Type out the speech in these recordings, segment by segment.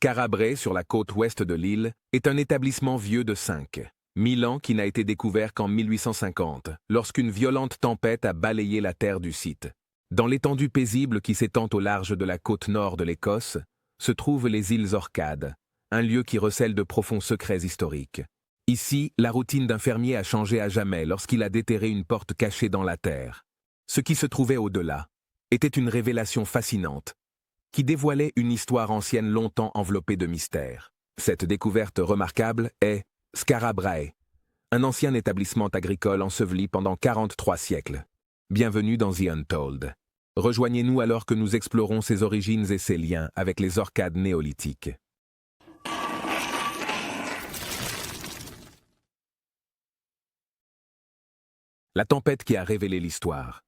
Skara Brae, sur la côte ouest de l'île, est un établissement vieux de 5000 ans qui n'a été découvert qu'en 1850, lorsqu'une violente tempête a balayé la terre du site. Dans l'étendue paisible qui s'étend au large de la côte nord de l'Écosse, se trouvent les îles Orcades, un lieu qui recèle de profonds secrets historiques. Ici, la routine d'un fermier a changé à jamais lorsqu'il a déterré une porte cachée dans la terre. Ce qui se trouvait au-delà était une révélation fascinante, qui dévoilait une histoire ancienne longtemps enveloppée de mystères. Cette découverte remarquable est Skara Brae, un ancien établissement agricole enseveli pendant 43 siècles. Bienvenue dans The Untold. Rejoignez-nous alors que nous explorons ses origines et ses liens avec les Orcades néolithiques. La tempête qui a révélé l'histoire.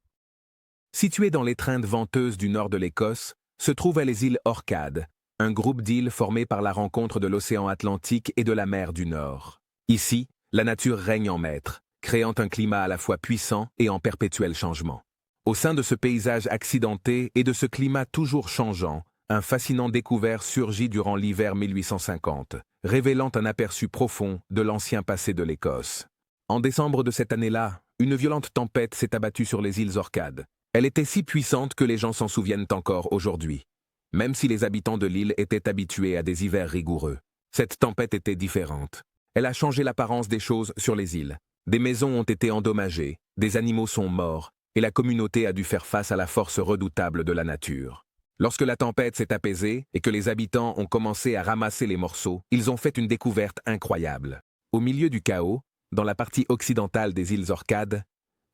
Située dans l'étreinte venteuse du nord de l'Écosse, se trouvent les îles Orcades, un groupe d'îles formé par la rencontre de l'océan Atlantique et de la mer du Nord. Ici, la nature règne en maître, créant un climat à la fois puissant et en perpétuel changement. Au sein de ce paysage accidenté et de ce climat toujours changeant, un fascinant découvert surgit durant l'hiver 1850, révélant un aperçu profond de l'ancien passé de l'Écosse. En décembre de cette année-là, une violente tempête s'est abattue sur les îles Orcades. Elle était si puissante que les gens s'en souviennent encore aujourd'hui, même si les habitants de l'île étaient habitués à des hivers rigoureux. Cette tempête était différente. Elle a changé l'apparence des choses sur les îles. Des maisons ont été endommagées, des animaux sont morts, et la communauté a dû faire face à la force redoutable de la nature. Lorsque la tempête s'est apaisée et que les habitants ont commencé à ramasser les morceaux, ils ont fait une découverte incroyable. Au milieu du chaos, dans la partie occidentale des îles Orcades,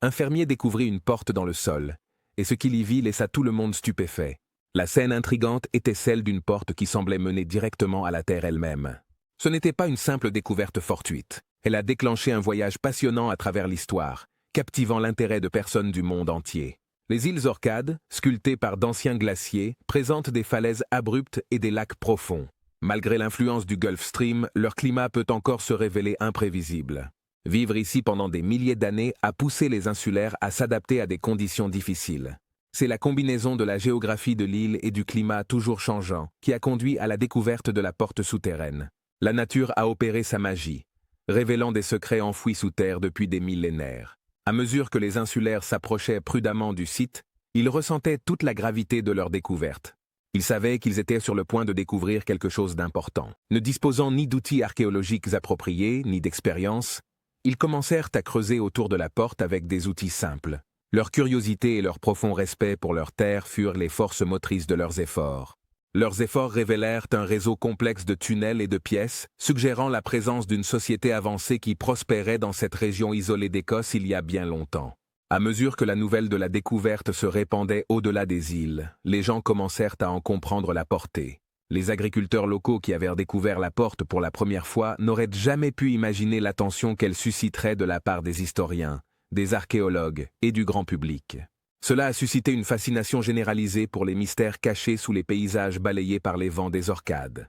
un fermier découvrit une porte dans le sol, et ce qu'il y vit laissa tout le monde stupéfait. La scène intrigante était celle d'une porte qui semblait mener directement à la terre elle-même. Ce n'était pas une simple découverte fortuite. Elle a déclenché un voyage passionnant à travers l'histoire, captivant l'intérêt de personnes du monde entier. Les îles Orcades, sculptées par d'anciens glaciers, présentent des falaises abruptes et des lacs profonds. Malgré l'influence du Gulf Stream, leur climat peut encore se révéler imprévisible. Vivre ici pendant des milliers d'années a poussé les insulaires à s'adapter à des conditions difficiles. C'est la combinaison de la géographie de l'île et du climat toujours changeant qui a conduit à la découverte de la porte souterraine. La nature a opéré sa magie, révélant des secrets enfouis sous terre depuis des millénaires. À mesure que les insulaires s'approchaient prudemment du site, ils ressentaient toute la gravité de leur découverte. Ils savaient qu'ils étaient sur le point de découvrir quelque chose d'important. Ne disposant ni d'outils archéologiques appropriés, ni d'expérience, ils commencèrent à creuser autour de la porte avec des outils simples. Leur curiosité et leur profond respect pour leur terre furent les forces motrices de leurs efforts. Leurs efforts révélèrent un réseau complexe de tunnels et de pièces, suggérant la présence d'une société avancée qui prospérait dans cette région isolée d'Écosse il y a bien longtemps. À mesure que la nouvelle de la découverte se répandait au-delà des îles, les gens commencèrent à en comprendre la portée. Les agriculteurs locaux qui avaient découvert la porte pour la première fois n'auraient jamais pu imaginer l'attention qu'elle susciterait de la part des historiens, des archéologues et du grand public. Cela a suscité une fascination généralisée pour les mystères cachés sous les paysages balayés par les vents des Orcades.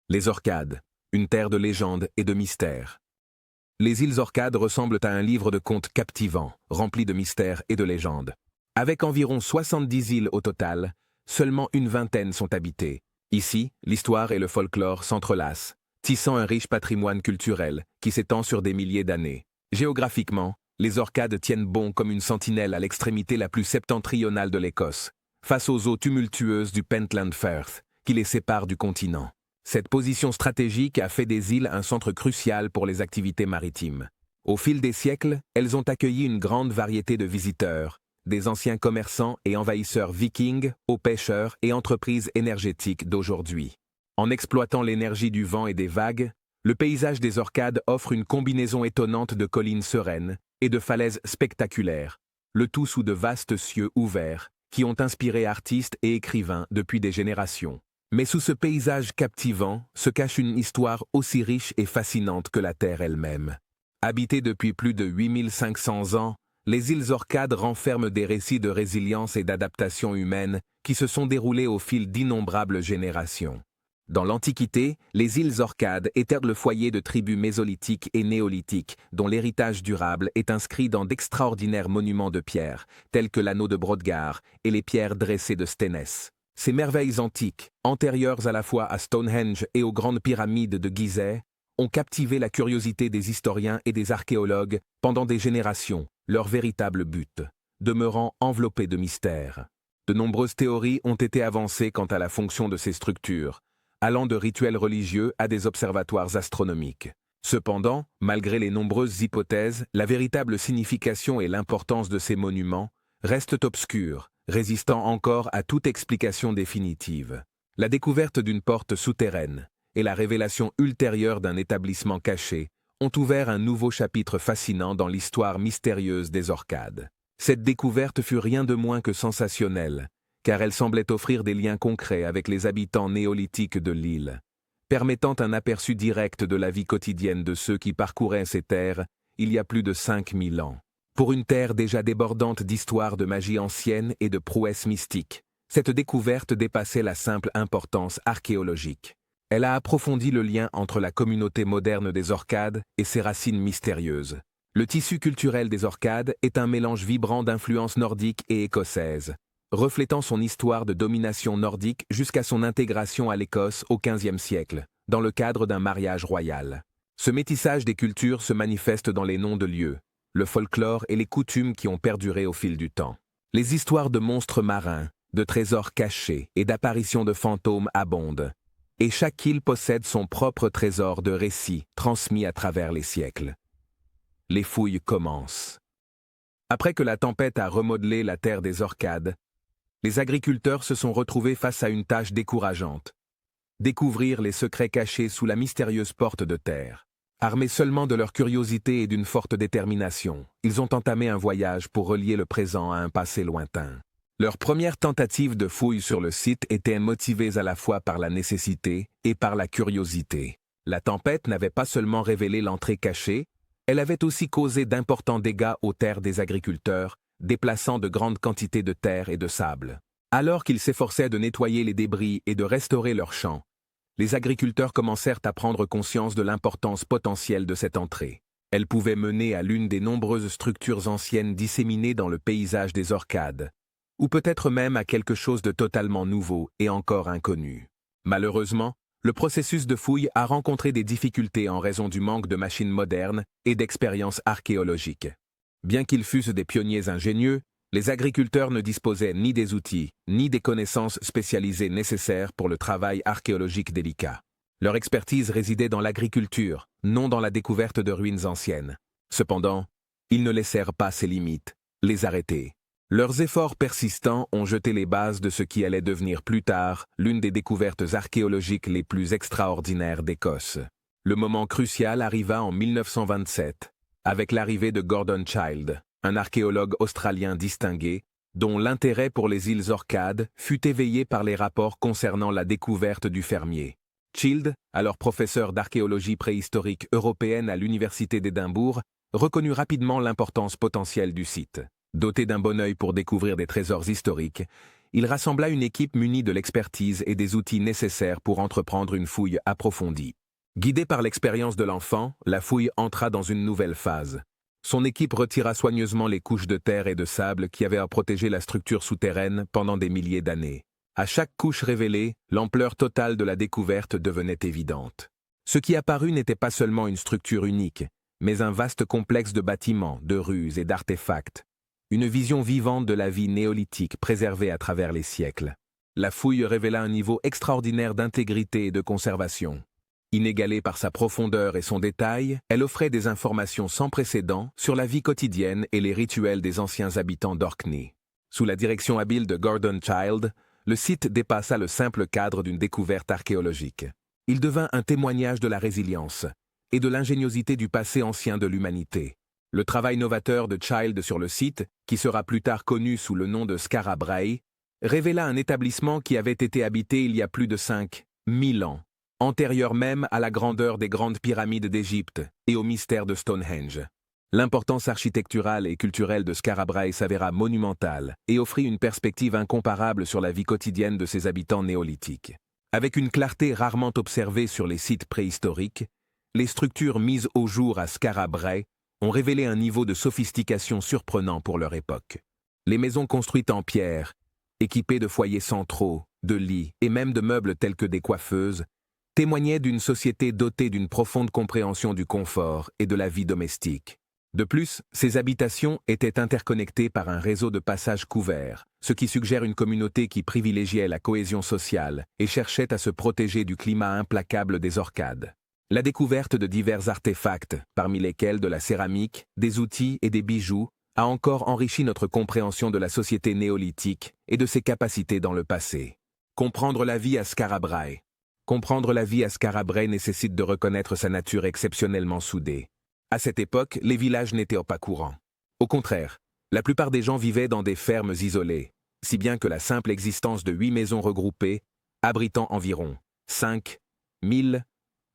Les Orcades, une terre de légendes et de mystères. Les îles Orcades ressemblent à un livre de contes captivant, rempli de mystères et de légendes. Avec environ 70 îles au total, seulement une vingtaine sont habitées. Ici, l'histoire et le folklore s'entrelacent, tissant un riche patrimoine culturel qui s'étend sur des milliers d'années. Géographiquement, les Orcades tiennent bon comme une sentinelle à l'extrémité la plus septentrionale de l'Écosse, face aux eaux tumultueuses du Pentland Firth, qui les séparent du continent. Cette position stratégique a fait des îles un centre crucial pour les activités maritimes. Au fil des siècles, elles ont accueilli une grande variété de visiteurs, des anciens commerçants et envahisseurs vikings aux pêcheurs et entreprises énergétiques d'aujourd'hui. En exploitant l'énergie du vent et des vagues, le paysage des Orcades offre une combinaison étonnante de collines sereines et de falaises spectaculaires, le tout sous de vastes cieux ouverts qui ont inspiré artistes et écrivains depuis des générations. Mais sous ce paysage captivant se cache une histoire aussi riche et fascinante que la Terre elle-même. Habitées depuis plus de 8500 ans, les îles Orcades renferment des récits de résilience et d'adaptation humaine qui se sont déroulés au fil d'innombrables générations. Dans l'Antiquité, les îles Orcades étaient le foyer de tribus mésolithiques et néolithiques, dont l'héritage durable est inscrit dans d'extraordinaires monuments de pierre, tels que l'anneau de Brodgar et les pierres dressées de Sténès. Ces merveilles antiques, antérieures à la fois à Stonehenge et aux grandes pyramides de Gizeh, ont captivé la curiosité des historiens et des archéologues pendant des générations, leur véritable but demeurant enveloppé de mystères. De nombreuses théories ont été avancées quant à la fonction de ces structures, allant de rituels religieux à des observatoires astronomiques. Cependant, malgré les nombreuses hypothèses, la véritable signification et l'importance de ces monuments restent obscures, résistant encore à toute explication définitive. La découverte d'une porte souterraine et la révélation ultérieure d'un établissement caché ont ouvert un nouveau chapitre fascinant dans l'histoire mystérieuse des Orcades. Cette découverte fut rien de moins que sensationnelle, car elle semblait offrir des liens concrets avec les habitants néolithiques de l'île, permettant un aperçu direct de la vie quotidienne de ceux qui parcouraient ces terres il y a plus de 5000 ans. Pour une terre déjà débordante d'histoires de magie ancienne et de prouesses mystiques, cette découverte dépassait la simple importance archéologique. Elle a approfondi le lien entre la communauté moderne des Orcades et ses racines mystérieuses. Le tissu culturel des Orcades est un mélange vibrant d'influences nordiques et écossaises, reflétant son histoire de domination nordique jusqu'à son intégration à l'Écosse au XVe siècle, dans le cadre d'un mariage royal. Ce métissage des cultures se manifeste dans les noms de lieux, le folklore et les coutumes qui ont perduré au fil du temps. Les histoires de monstres marins, de trésors cachés et d'apparitions de fantômes abondent, et chaque île possède son propre trésor de récits transmis à travers les siècles. Les fouilles commencent. Après que la tempête a remodelé la terre des Orcades, les agriculteurs se sont retrouvés face à une tâche décourageante. Découvrir les secrets cachés sous la mystérieuse porte de terre. Armés seulement de leur curiosité et d'une forte détermination, ils ont entamé un voyage pour relier le présent à un passé lointain. Leurs premières tentatives de fouilles sur le site étaient motivées à la fois par la nécessité et par la curiosité. La tempête n'avait pas seulement révélé l'entrée cachée, elle avait aussi causé d'importants dégâts aux terres des agriculteurs, déplaçant de grandes quantités de terre et de sable. Alors qu'ils s'efforçaient de nettoyer les débris et de restaurer leurs champs, les agriculteurs commencèrent à prendre conscience de l'importance potentielle de cette entrée. Elle pouvait mener à l'une des nombreuses structures anciennes disséminées dans le paysage des Orcades, ou peut-être même à quelque chose de totalement nouveau et encore inconnu. Malheureusement, le processus de fouille a rencontré des difficultés en raison du manque de machines modernes et d'expériences archéologiques. Bien qu'ils fussent des pionniers ingénieux, les agriculteurs ne disposaient ni des outils, ni des connaissances spécialisées nécessaires pour le travail archéologique délicat. Leur expertise résidait dans l'agriculture, non dans la découverte de ruines anciennes. Cependant, ils ne laissèrent pas ces limites les arrêter. Leurs efforts persistants ont jeté les bases de ce qui allait devenir plus tard l'une des découvertes archéologiques les plus extraordinaires d'Écosse. Le moment crucial arriva en 1927, avec l'arrivée de Gordon Childe, un archéologue australien distingué, dont l'intérêt pour les îles Orcades fut éveillé par les rapports concernant la découverte du fermier. Childe, alors professeur d'archéologie préhistorique européenne à l'Université d'Édimbourg, reconnut rapidement l'importance potentielle du site. Doté d'un bon œil pour découvrir des trésors historiques, il rassembla une équipe munie de l'expertise et des outils nécessaires pour entreprendre une fouille approfondie. Guidé par l'expérience de l'enfant, la fouille entra dans une nouvelle phase. Son équipe retira soigneusement les couches de terre et de sable qui avaient à protéger la structure souterraine pendant des milliers d'années. À chaque couche révélée, l'ampleur totale de la découverte devenait évidente. Ce qui apparut n'était pas seulement une structure unique, mais un vaste complexe de bâtiments, de ruses et d'artefacts. Une vision vivante de la vie néolithique préservée à travers les siècles. La fouille révéla un niveau extraordinaire d'intégrité et de conservation. Inégalée par sa profondeur et son détail, elle offrait des informations sans précédent sur la vie quotidienne et les rituels des anciens habitants d'Orkney. Sous la direction habile de Gordon Childe, le site dépassa le simple cadre d'une découverte archéologique. Il devint un témoignage de la résilience et de l'ingéniosité du passé ancien de l'humanité. Le travail novateur de Childe sur le site, qui sera plus tard connu sous le nom de Skara Brae, révéla un établissement qui avait été habité il y a plus de 5000 ans, antérieur même à la grandeur des grandes pyramides d'Égypte et au mystère de Stonehenge. L'importance architecturale et culturelle de Skara Brae s'avéra monumentale et offrit une perspective incomparable sur la vie quotidienne de ses habitants néolithiques. Avec une clarté rarement observée sur les sites préhistoriques, les structures mises au jour à Skara Brae ont révélé un niveau de sophistication surprenant pour leur époque. Les maisons construites en pierre, équipées de foyers centraux, de lits et même de meubles tels que des coiffeuses, témoignaient d'une société dotée d'une profonde compréhension du confort et de la vie domestique. De plus, ces habitations étaient interconnectées par un réseau de passages couverts, ce qui suggère une communauté qui privilégiait la cohésion sociale et cherchait à se protéger du climat implacable des Orcades. La découverte de divers artefacts, parmi lesquels de la céramique, des outils et des bijoux, a encore enrichi notre compréhension de la société néolithique et de ses capacités dans le passé. Comprendre la vie à Skarabrae. Comprendre la vie à Skarabrae nécessite de reconnaître sa nature exceptionnellement soudée. À cette époque, les villages n'étaient pas courants. Au contraire, la plupart des gens vivaient dans des fermes isolées, si bien que la simple existence de 8 maisons regroupées, abritant environ 5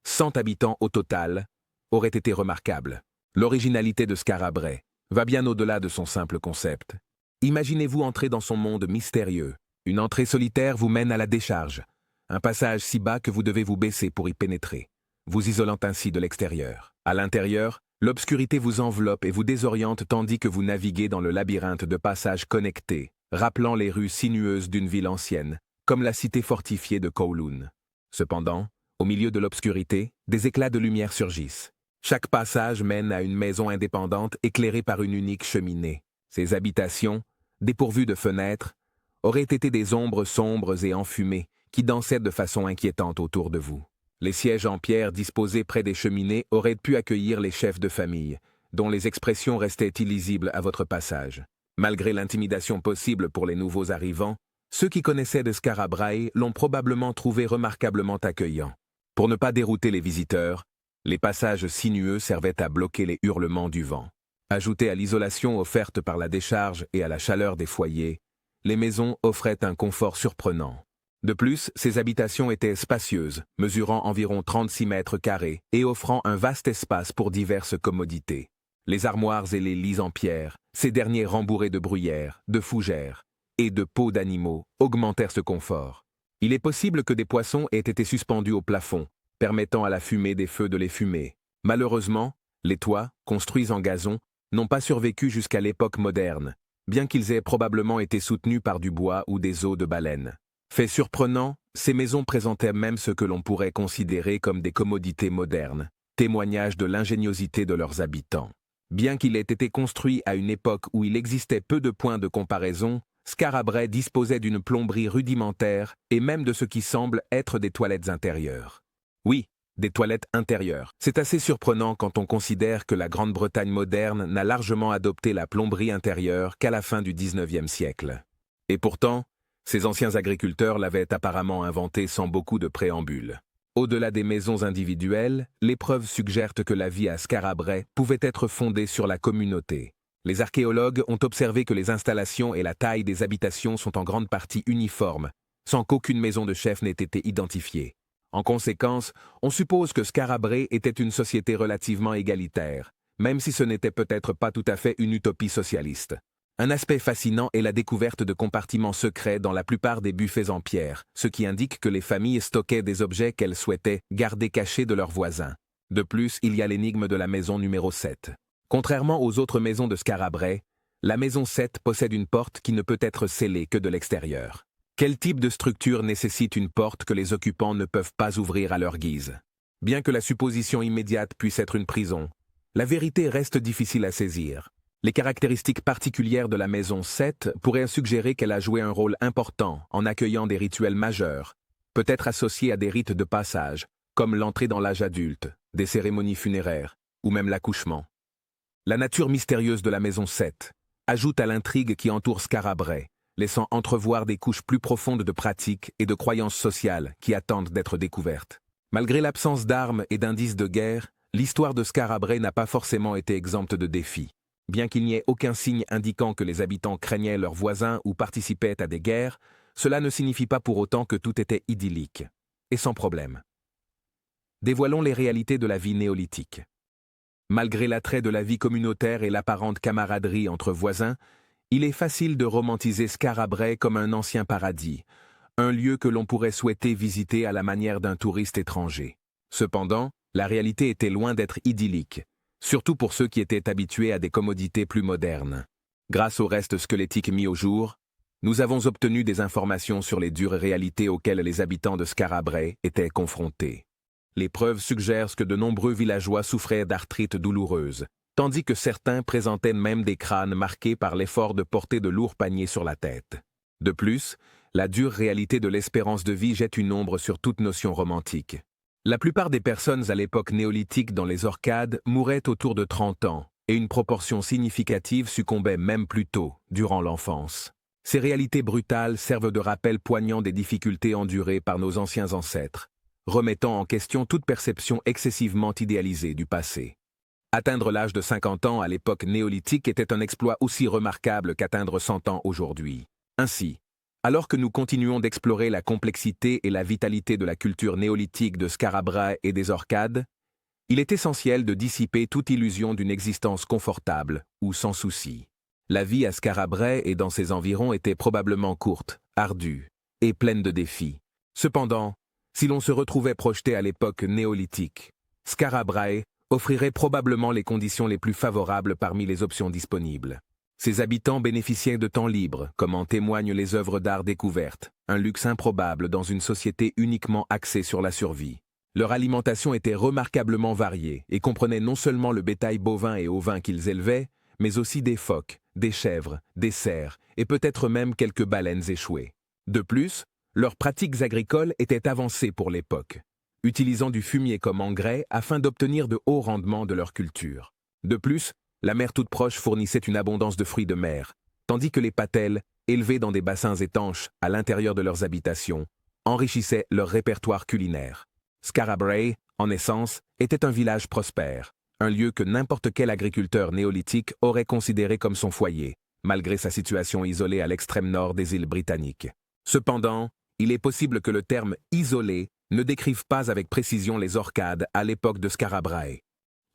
100 habitants au total, aurait été remarquable. L'originalité de Skarabrae va bien au-delà de son simple concept. Imaginez-vous entrer dans son monde mystérieux. Une entrée solitaire vous mène à la décharge, un passage si bas que vous devez vous baisser pour y pénétrer, vous isolant ainsi de l'extérieur. À l'intérieur, l'obscurité vous enveloppe et vous désoriente tandis que vous naviguez dans le labyrinthe de passages connectés, rappelant les rues sinueuses d'une ville ancienne, comme la cité fortifiée de Kowloon. Cependant, au milieu de l'obscurité, des éclats de lumière surgissent. Chaque passage mène à une maison indépendante éclairée par une unique cheminée. Ces habitations, dépourvues de fenêtres, auraient été des ombres sombres et enfumées qui dansaient de façon inquiétante autour de vous. Les sièges en pierre disposés près des cheminées auraient pu accueillir les chefs de famille, dont les expressions restaient illisibles à votre passage. Malgré l'intimidation possible pour les nouveaux arrivants, ceux qui connaissaient de Skarabrae l'ont probablement trouvé remarquablement accueillant. Pour ne pas dérouter les visiteurs, les passages sinueux servaient à bloquer les hurlements du vent. Ajoutés à l'isolation offerte par la décharge et à la chaleur des foyers, les maisons offraient un confort surprenant. De plus, ces habitations étaient spacieuses, mesurant environ 36 mètres carrés et offrant un vaste espace pour diverses commodités. Les armoires et les lits en pierre, ces derniers rembourrés de bruyères, de fougères et de peaux d'animaux, augmentèrent ce confort. Il est possible que des poissons aient été suspendus au plafond, permettant à la fumée des feux de les fumer. Malheureusement, les toits, construits en gazon, n'ont pas survécu jusqu'à l'époque moderne, bien qu'ils aient probablement été soutenus par du bois ou des os de baleine. Fait surprenant, ces maisons présentaient même ce que l'on pourrait considérer comme des commodités modernes, témoignage de l'ingéniosité de leurs habitants. Bien qu'il ait été construit à une époque où il existait peu de points de comparaison, Skarabrae disposait d'une plomberie rudimentaire et même de ce qui semble être des toilettes intérieures. Oui, des toilettes intérieures. C'est assez surprenant quand on considère que la Grande-Bretagne moderne n'a largement adopté la plomberie intérieure qu'à la fin du XIXe siècle. Et pourtant, ces anciens agriculteurs l'avaient apparemment inventé sans beaucoup de préambule. Au-delà des maisons individuelles, les preuves suggèrent que la vie à Skarabrae pouvait être fondée sur la communauté. Les archéologues ont observé que les installations et la taille des habitations sont en grande partie uniformes, sans qu'aucune maison de chef n'ait été identifiée. En conséquence, on suppose que Skarabrae était une société relativement égalitaire, même si ce n'était peut-être pas tout à fait une utopie socialiste. Un aspect fascinant est la découverte de compartiments secrets dans la plupart des buffets en pierre, ce qui indique que les familles stockaient des objets qu'elles souhaitaient garder cachés de leurs voisins. De plus, il y a l'énigme de la maison numéro 7. Contrairement aux autres maisons de Skarabrae, la maison 7 possède une porte qui ne peut être scellée que de l'extérieur. Quel type de structure nécessite une porte que les occupants ne peuvent pas ouvrir à leur guise? Bien que la supposition immédiate puisse être une prison, la vérité reste difficile à saisir. Les caractéristiques particulières de la maison 7 pourraient suggérer qu'elle a joué un rôle important en accueillant des rituels majeurs, peut-être associés à des rites de passage, comme l'entrée dans l'âge adulte, des cérémonies funéraires, ou même l'accouchement. La nature mystérieuse de la maison 7 ajoute à l'intrigue qui entoure Skarabrae, laissant entrevoir des couches plus profondes de pratiques et de croyances sociales qui attendent d'être découvertes. Malgré l'absence d'armes et d'indices de guerre, l'histoire de Skarabrae n'a pas forcément été exempte de défis. Bien qu'il n'y ait aucun signe indiquant que les habitants craignaient leurs voisins ou participaient à des guerres, cela ne signifie pas pour autant que tout était idyllique, et sans problème. Dévoilons les réalités de la vie néolithique. Malgré l'attrait de la vie communautaire et l'apparente camaraderie entre voisins, il est facile de romantiser Skarabrae comme un ancien paradis, un lieu que l'on pourrait souhaiter visiter à la manière d'un touriste étranger. Cependant, la réalité était loin d'être idyllique, surtout pour ceux qui étaient habitués à des commodités plus modernes. Grâce aux restes squelettiques mis au jour, nous avons obtenu des informations sur les dures réalités auxquelles les habitants de Skara étaient confrontés. Les preuves suggèrent que de nombreux villageois souffraient d'arthrite douloureuse, tandis que certains présentaient même des crânes marqués par l'effort de porter de lourds paniers sur la tête. De plus, la dure réalité de l'espérance de vie jette une ombre sur toute notion romantique. La plupart des personnes à l'époque néolithique dans les Orcades mouraient autour de 30 ans, et une proportion significative succombait même plus tôt, durant l'enfance. Ces réalités brutales servent de rappel poignant des difficultés endurées par nos anciens ancêtres, remettant en question toute perception excessivement idéalisée du passé. Atteindre l'âge de 50 ans à l'époque néolithique était un exploit aussi remarquable qu'atteindre 100 ans aujourd'hui. Ainsi, alors que nous continuons d'explorer la complexité et la vitalité de la culture néolithique de Skara Brae et des Orcades, il est essentiel de dissiper toute illusion d'une existence confortable ou sans souci. La vie à Skara Brae et dans ses environs était probablement courte, ardue et pleine de défis. Cependant, si l'on se retrouvait projeté à l'époque néolithique, Skara Brae offrirait probablement les conditions les plus favorables parmi les options disponibles. Ses habitants bénéficiaient de temps libre, comme en témoignent les œuvres d'art découvertes, un luxe improbable dans une société uniquement axée sur la survie. Leur alimentation était remarquablement variée et comprenait non seulement le bétail bovin et ovin qu'ils élevaient, mais aussi des phoques, des chèvres, des cerfs et peut-être même quelques baleines échouées. De plus, leurs pratiques agricoles étaient avancées pour l'époque, utilisant du fumier comme engrais afin d'obtenir de hauts rendements de leur culture. De plus, la mer toute proche fournissait une abondance de fruits de mer, tandis que les patelles, élevés dans des bassins étanches à l'intérieur de leurs habitations, enrichissaient leur répertoire culinaire. Skara Brae, en essence, était un village prospère, un lieu que n'importe quel agriculteur néolithique aurait considéré comme son foyer, malgré sa situation isolée à l'extrême nord des îles britanniques. Cependant, il est possible que le terme « isolé » ne décrive pas avec précision les Orcades à l'époque de Skara Brae.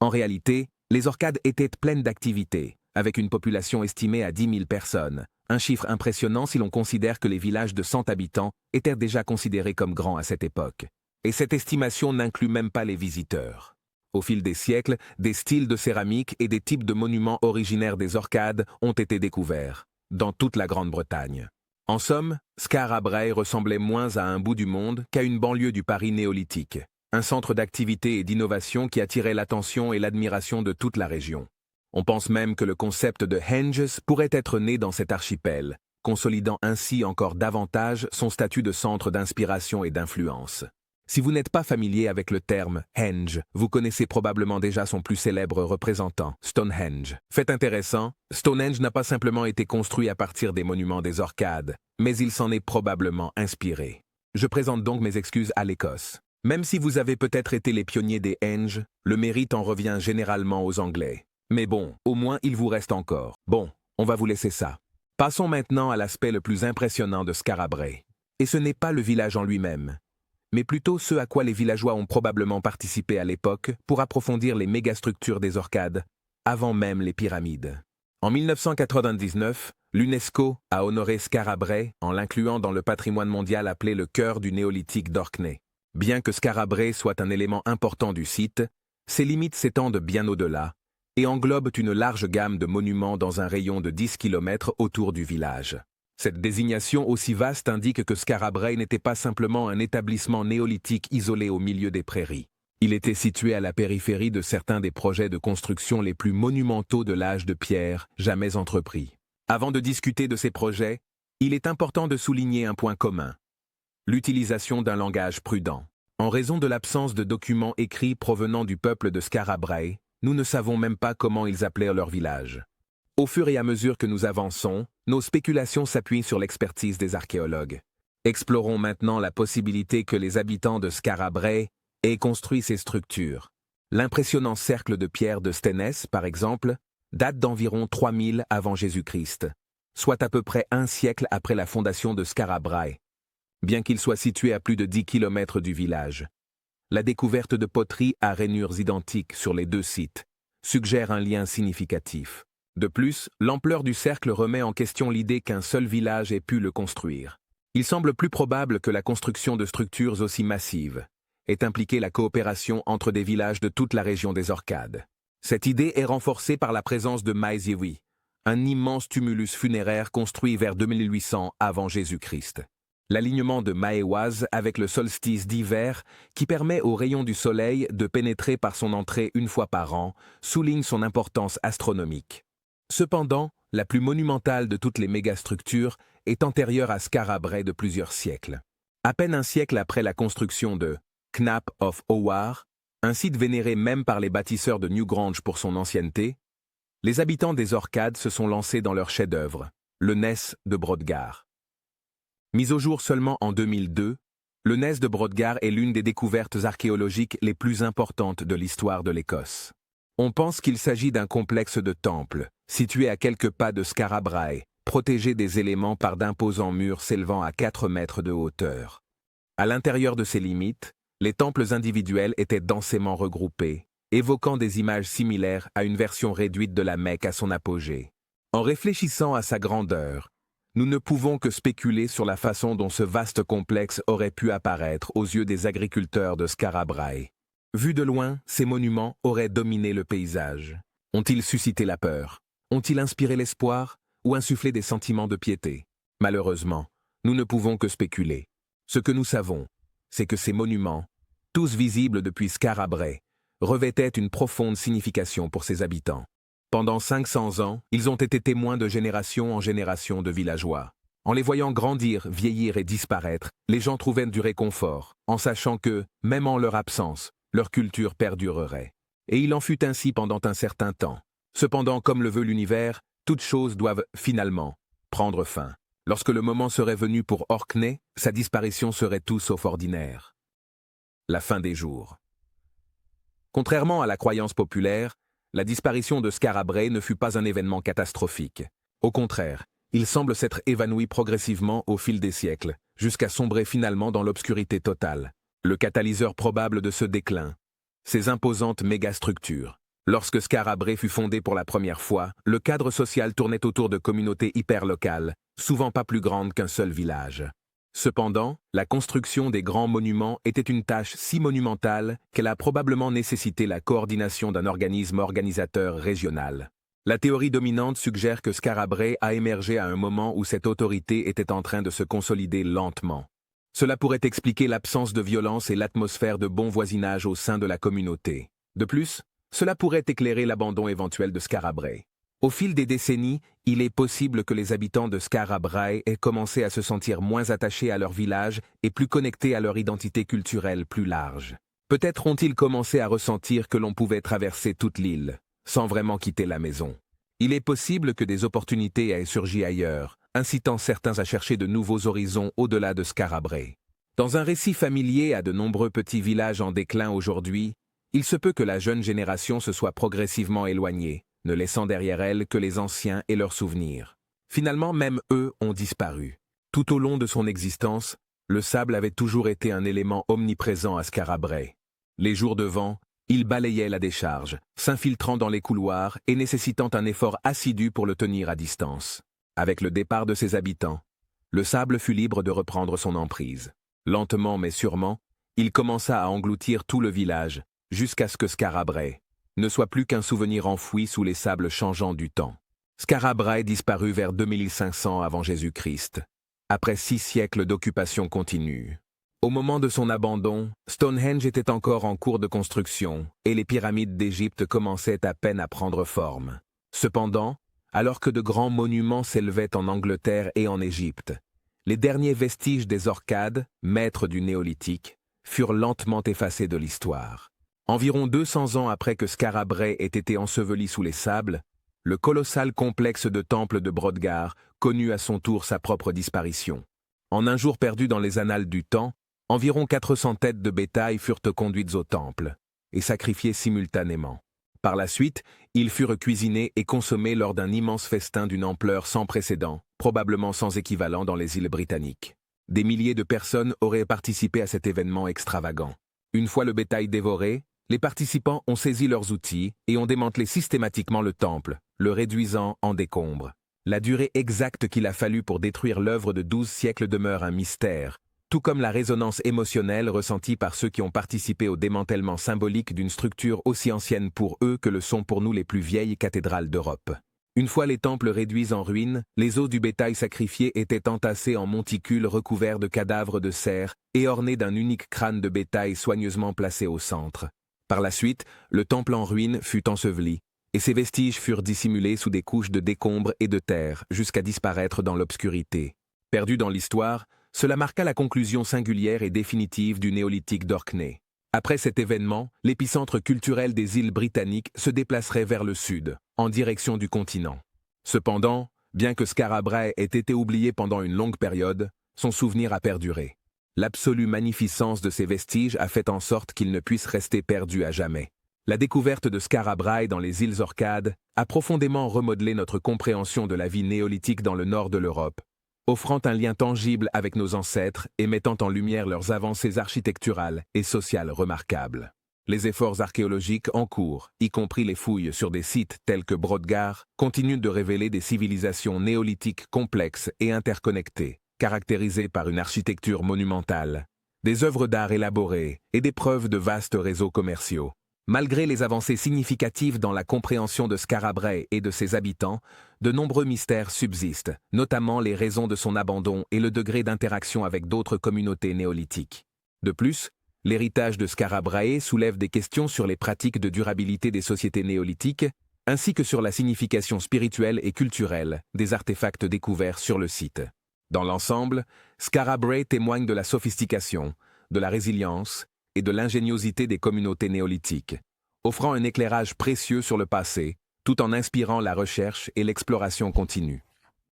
En réalité, les Orcades étaient pleines d'activités, avec une population estimée à 10 000 personnes, un chiffre impressionnant si l'on considère que les villages de 100 habitants étaient déjà considérés comme grands à cette époque. Et cette estimation n'inclut même pas les visiteurs. Au fil des siècles, des styles de céramique et des types de monuments originaires des Orcades ont été découverts, dans toute la Grande-Bretagne. En somme, Skara Brae ressemblait moins à un bout du monde qu'à une banlieue du Paris néolithique, un centre d'activité et d'innovation qui attirait l'attention et l'admiration de toute la région. On pense même que le concept de Henges pourrait être né dans cet archipel, consolidant ainsi encore davantage son statut de centre d'inspiration et d'influence. Si vous n'êtes pas familier avec le terme Henge, vous connaissez probablement déjà son plus célèbre représentant, Stonehenge. Fait intéressant, Stonehenge n'a pas simplement été construit à partir des monuments des Orcades, mais il s'en est probablement inspiré. Je présente donc mes excuses à l'Écosse. Même si vous avez peut-être été les pionniers des Henge, le mérite en revient généralement aux Anglais. Mais bon, au moins il vous reste encore. Bon, on va vous laisser ça. Passons maintenant à l'aspect le plus impressionnant de Skara Brae. Et ce n'est pas le village en lui-même, mais plutôt ce à quoi les villageois ont probablement participé à l'époque pour approfondir les mégastructures des Orcades, avant même les pyramides. En 1999, l'UNESCO a honoré Skara Brae en l'incluant dans le patrimoine mondial appelé le cœur du néolithique d'Orkney. Bien que Skara Brae soit un élément important du site, ses limites s'étendent bien au-delà et englobent une large gamme de monuments dans un rayon de 10 km autour du village. Cette désignation aussi vaste indique que Skara Brae n'était pas simplement un établissement néolithique isolé au milieu des prairies. Il était situé à la périphérie de certains des projets de construction les plus monumentaux de l'âge de pierre jamais entrepris. Avant de discuter de ces projets, il est important de souligner un point commun: l'utilisation d'un langage prudent. En raison de l'absence de documents écrits provenant du peuple de Skara Brae, nous ne savons même pas comment ils appelaient leur village. Au fur et à mesure que nous avançons, nos spéculations s'appuient sur l'expertise des archéologues. Explorons maintenant la possibilité que les habitants de Skara Brae aient construit ces structures. L'impressionnant cercle de pierre de Stenness, par exemple, date d'environ 3000 avant Jésus-Christ, soit à peu près un siècle après la fondation de Skara Brae, bien qu'il soit situé à plus de 10 km du village. La découverte de poteries à rainures identiques sur les deux sites suggère un lien significatif. De plus, l'ampleur du cercle remet en question l'idée qu'un seul village ait pu le construire. Il semble plus probable que la construction de structures aussi massives ait impliqué la coopération entre des villages de toute la région des Orcades. Cette idée est renforcée par la présence de Maes Yewi, un immense tumulus funéraire construit vers 2800 avant Jésus-Christ. L'alignement de Maéoise avec le solstice d'hiver, qui permet aux rayons du soleil de pénétrer par son entrée une fois par an, souligne son importance astronomique. Cependant, la plus monumentale de toutes les mégastructures est antérieure à Skara Brae de plusieurs siècles. À peine un siècle après la construction de Knap of Howard, un site vénéré même par les bâtisseurs de Newgrange pour son ancienneté, les habitants des Orcades se sont lancés dans leur chef-d'œuvre, le Ness de Brodgar. Mis au jour seulement en 2002, le Ness de Brodgar est l'une des découvertes archéologiques les plus importantes de l'histoire de l'Écosse. On pense qu'il s'agit d'un complexe de temples, situé à quelques pas de Skara Brae, protégé des éléments par d'imposants murs s'élevant à 4 mètres de hauteur. À l'intérieur de ces limites, les temples individuels étaient densément regroupés, évoquant des images similaires à une version réduite de la Mecque à son apogée. En réfléchissant à sa grandeur, nous ne pouvons que spéculer sur la façon dont ce vaste complexe aurait pu apparaître aux yeux des agriculteurs de Skara Brae. Vus de loin, ces monuments auraient dominé le paysage. Ont-ils suscité la peur? Ont-ils inspiré l'espoir ou insufflé des sentiments de piété? Malheureusement, nous ne pouvons que spéculer. Ce que nous savons, c'est que ces monuments, tous visibles depuis Skara Brae, revêtaient une profonde signification pour ses habitants. Pendant 500 ans, ils ont été témoins de génération en génération de villageois. En les voyant grandir, vieillir et disparaître, les gens trouvaient du réconfort, en sachant que, même en leur absence, leur culture perdurerait. Et il en fut ainsi pendant un certain temps. Cependant, comme le veut l'univers, toutes choses doivent, finalement, prendre fin. Lorsque le moment serait venu pour Orkney, sa disparition serait tout sauf ordinaire. La fin des jours. Contrairement à la croyance populaire, la disparition de Skara Brae ne fut pas un événement catastrophique. Au contraire, il semble s'être évanoui progressivement au fil des siècles, jusqu'à sombrer finalement dans l'obscurité totale. Le catalyseur probable de ce déclin, ces imposantes mégastructures. Lorsque Skara Brae fut fondée pour la première fois, le cadre social tournait autour de communautés hyper-locales, souvent pas plus grandes qu'un seul village. Cependant, la construction des grands monuments était une tâche si monumentale qu'elle a probablement nécessité la coordination d'un organisme organisateur régional. La théorie dominante suggère que Skara Brae a émergé à un moment où cette autorité était en train de se consolider lentement. Cela pourrait expliquer l'absence de violence et l'atmosphère de bon voisinage au sein de la communauté. De plus, cela pourrait éclairer l'abandon éventuel de Skara Brae. Au fil des décennies, il est possible que les habitants de Skara Brae aient commencé à se sentir moins attachés à leur village et plus connectés à leur identité culturelle plus large. Peut-être ont-ils commencé à ressentir que l'on pouvait traverser toute l'île, sans vraiment quitter la maison. Il est possible que des opportunités aient surgi ailleurs, incitant certains à chercher de nouveaux horizons au-delà de Skara Brae. Dans un récit familier à de nombreux petits villages en déclin aujourd'hui, il se peut que la jeune génération se soit progressivement éloignée, ne laissant derrière elle que les anciens et leurs souvenirs. Finalement, même eux ont disparu. Tout au long de son existence, le sable avait toujours été un élément omniprésent à Skara Brae. Les jours de vent, il balayait la décharge, s'infiltrant dans les couloirs et nécessitant un effort assidu pour le tenir à distance. Avec le départ de ses habitants, le sable fut libre de reprendre son emprise. Lentement mais sûrement, il commença à engloutir tout le village, jusqu'à ce que Skara Brae ne soit plus qu'un souvenir enfoui sous les sables changeants du temps. Skara Brae disparut vers 2500 avant Jésus-Christ, après 6 siècles d'occupation continue. Au moment de son abandon, Stonehenge était encore en cours de construction et les pyramides d'Égypte commençaient à peine à prendre forme. Cependant, alors que de grands monuments s'élevaient en Angleterre et en Égypte, les derniers vestiges des Orcades, maîtres du néolithique, furent lentement effacés de l'histoire. Environ 200 ans après que Skara Brae ait été enseveli sous les sables, le colossal complexe de temples de Brodgar connut à son tour sa propre disparition. En un jour perdu dans les annales du temps, environ 400 têtes de bétail furent conduites au temple et sacrifiées simultanément. Par la suite, ils furent cuisinés et consommés lors d'un immense festin d'une ampleur sans précédent, probablement sans équivalent dans les îles britanniques. Des milliers de personnes auraient participé à cet événement extravagant. Une fois le bétail dévoré, les participants ont saisi leurs outils et ont démantelé systématiquement le temple, le réduisant en décombres. La durée exacte qu'il a fallu pour détruire l'œuvre de 12 siècles demeure un mystère, tout comme la résonance émotionnelle ressentie par ceux qui ont participé au démantèlement symbolique d'une structure aussi ancienne pour eux que le sont pour nous les plus vieilles cathédrales d'Europe. Une fois les temples réduits en ruines, les os du bétail sacrifié étaient entassés en monticules recouverts de cadavres de cerfs et ornés d'un unique crâne de bétail soigneusement placé au centre. Par la suite, le temple en ruine fut enseveli, et ses vestiges furent dissimulés sous des couches de décombres et de terre jusqu'à disparaître dans l'obscurité. Perdu dans l'histoire, cela marqua la conclusion singulière et définitive du néolithique d'Orkney. Après cet événement, l'épicentre culturel des îles britanniques se déplacerait vers le sud, en direction du continent. Cependant, bien que Skara Brae ait été oublié pendant une longue période, son souvenir a perduré. L'absolue magnificence de ces vestiges a fait en sorte qu'ils ne puissent rester perdus à jamais. La découverte de Skara Brae dans les îles Orcades a profondément remodelé notre compréhension de la vie néolithique dans le nord de l'Europe, offrant un lien tangible avec nos ancêtres et mettant en lumière leurs avancées architecturales et sociales remarquables. Les efforts archéologiques en cours, y compris les fouilles sur des sites tels que Brodgar, continuent de révéler des civilisations néolithiques complexes et interconnectées, caractérisées par une architecture monumentale, des œuvres d'art élaborées et des preuves de vastes réseaux commerciaux. Malgré les avancées significatives dans la compréhension de Skara Brae et de ses habitants, de nombreux mystères subsistent, notamment les raisons de son abandon et le degré d'interaction avec d'autres communautés néolithiques. De plus, l'héritage de Skara Brae soulève des questions sur les pratiques de durabilité des sociétés néolithiques, ainsi que sur la signification spirituelle et culturelle des artefacts découverts sur le site. Dans l'ensemble, Skara Brae témoigne de la sophistication, de la résilience et de l'ingéniosité des communautés néolithiques, offrant un éclairage précieux sur le passé, tout en inspirant la recherche et l'exploration continue.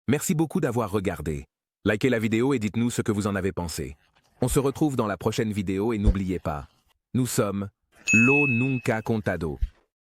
Merci beaucoup d'avoir regardé. Likez la vidéo et dites-nous ce que vous en avez pensé. On se retrouve dans la prochaine vidéo et n'oubliez pas, nous sommes Lo Nunca Contado.